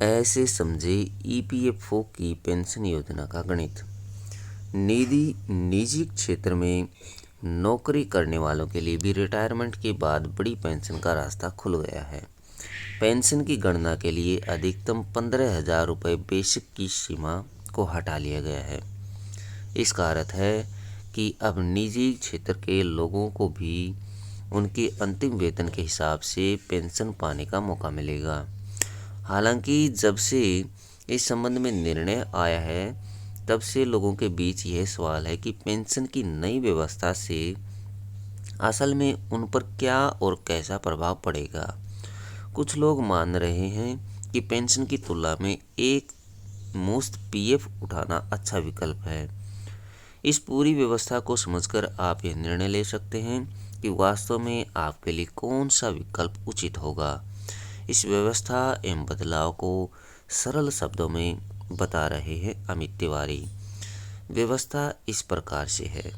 ऐसे समझे ईपीएफओ की पेंशन योजना का गणित। निजी क्षेत्र में नौकरी करने वालों के लिए भी रिटायरमेंट के बाद बड़ी पेंशन का रास्ता खुल गया है। पेंशन की गणना के लिए अधिकतम 15,000 रुपये बेसिक की सीमा को हटा लिया गया है। इसका अर्थ है कि अब निजी क्षेत्र के लोगों को भी उनके अंतिम वेतन के हिसाब से पेंशन पाने का मौका मिलेगा। हालांकि जब से इस संबंध में निर्णय आया है, तब से लोगों के बीच यह सवाल है कि पेंशन की नई व्यवस्था से असल में उन पर क्या और कैसा प्रभाव पड़ेगा। कुछ लोग मान रहे हैं कि पेंशन की तुलना में एक मुश्त पीएफ उठाना अच्छा विकल्प है। इस पूरी व्यवस्था को समझकर आप यह निर्णय ले सकते हैं कि वास्तव में आपके लिए कौन सा विकल्प उचित होगा। इस व्यवस्था एवं बदलाव को सरल शब्दों में बता रहे हैं अमित तिवारी। व्यवस्था इस प्रकार से है।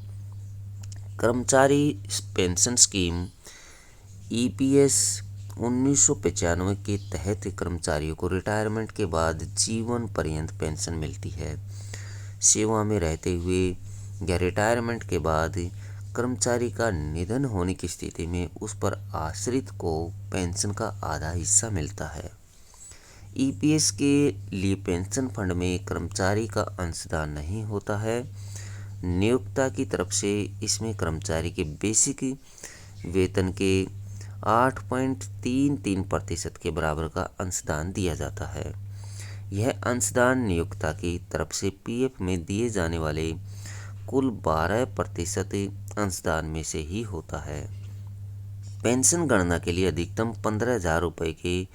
कर्मचारी पेंशन स्कीम ईपीएस 1995 के तहत कर्मचारियों को रिटायरमेंट के बाद जीवन पर्यंत पेंशन मिलती है। सेवा में रहते हुए या रिटायरमेंट के बाद कर्मचारी का निधन होने की स्थिति में उस पर आश्रित को पेंशन का आधा हिस्सा मिलता है। ईपीएस के लिए पेंशन फंड में कर्मचारी का अंशदान नहीं होता है। नियोक्ता की तरफ से इसमें कर्मचारी के बेसिक वेतन के 8.33% के बराबर का अंशदान दिया जाता है। यह अंशदान नियोक्ता की तरफ से पीएफ में दिए जाने वाले कुल 12% अंशदान में से ही होता है। पेंशन गणना के लिए अधिकतम 15,000 रुपये के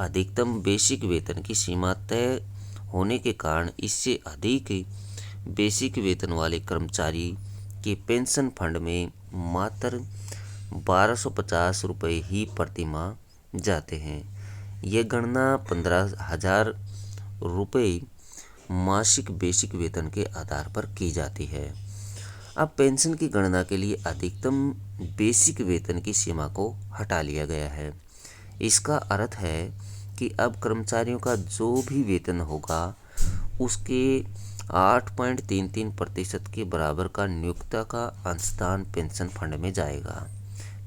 अधिकतम बेसिक वेतन की सीमा तय होने के कारण इससे अधिक बेसिक वेतन वाले कर्मचारी के पेंशन फंड में मात्र 1250 रुपये ही प्रति माह जाते हैं। यह गणना 15,000 रुपये मासिक बेसिक वेतन के आधार पर की जाती है। अब पेंशन की गणना के लिए अधिकतम बेसिक वेतन की सीमा को हटा लिया गया है। इसका अर्थ है कि अब कर्मचारियों का जो भी वेतन होगा उसके 8.33% के बराबर का नियोक्ता का अंशदान पेंशन फंड में जाएगा।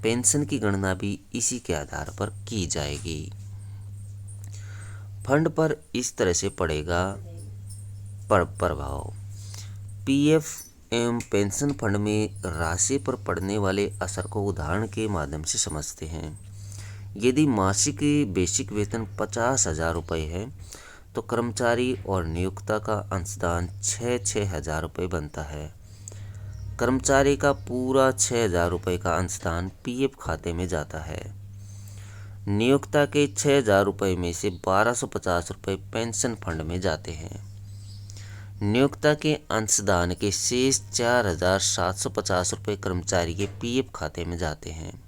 पेंशन की गणना भी इसी के आधार पर की जाएगी। फंड पर इस तरह से पड़ेगा प्रभाव। पीएफ एवं पेंशन फंड में राशि पर पड़ने वाले असर को उदाहरण के माध्यम से समझते हैं। यदि मासिक बेसिक वेतन 50,000 रुपये है तो कर्मचारी और नियोक्ता का अंशदान 6,000 रुपये बनता है। कर्मचारी का पूरा 6,000 रुपये का अंशदान पीएफ खाते में जाता है। नियोक्ता के 6,000 रुपये में से 1,250 रुपये पेंशन फंड में जाते हैं। नियोक्ता के अंशदान के शेष 4,750 रुपये कर्मचारी के पीएफ खाते में जाते हैं।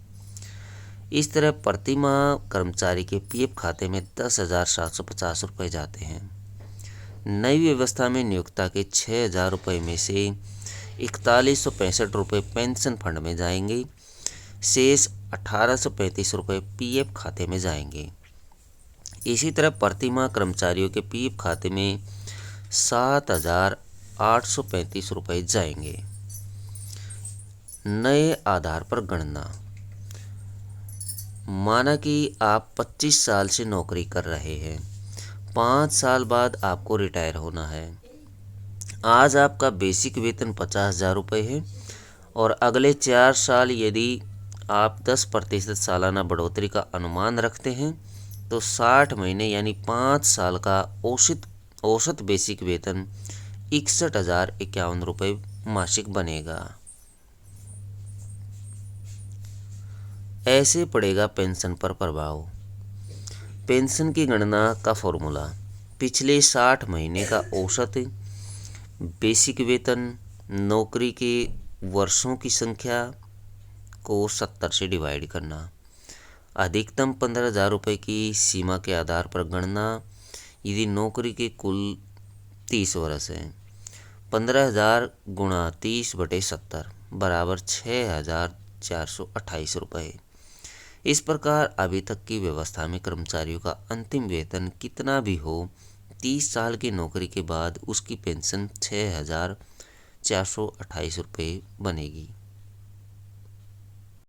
इस तरह प्रति माह कर्मचारी के पीएफ खाते में 10,750 रुपये जाते हैं। नई व्यवस्था में नियोक्ता के 6,000 रुपये में से 4,165 रुपये पेंशन फंड में जाएंगे। शेष 1,835 रुपये पीएफ खाते में जाएंगे। इसी तरह प्रति माह कर्मचारियों के पीएफ खाते में 7,835 रुपये जाएंगे। नए आधार पर गणना। माना कि आप 25 साल से नौकरी कर रहे हैं। 5 साल बाद आपको रिटायर होना है। आज आपका बेसिक वेतन 50,000 रुपये है और अगले 4 साल यदि आप 10% सालाना बढ़ोतरी का अनुमान रखते हैं तो 60 महीने यानी 5 साल का औसत बेसिक वेतन 61,051 रुपये मासिक बनेगा। ऐसे पड़ेगा पेंशन पर प्रभाव। पेंशन की गणना का फॉर्मूला पिछले 60 महीने का औसत बेसिक वेतन नौकरी के वर्षों की संख्या को 70 से डिवाइड करना। अधिकतम 15,000 रुपये की सीमा के आधार पर गणना यदि नौकरी के कुल 30 वर्ष हैं। 15,000 गुणा 30/70 बराबर 6,428 रुपये। इस प्रकार अभी तक की व्यवस्था में कर्मचारियों का अंतिम वेतन कितना भी हो, 30 साल की नौकरी के बाद उसकी पेंशन 6,428 रुपये बनेगी।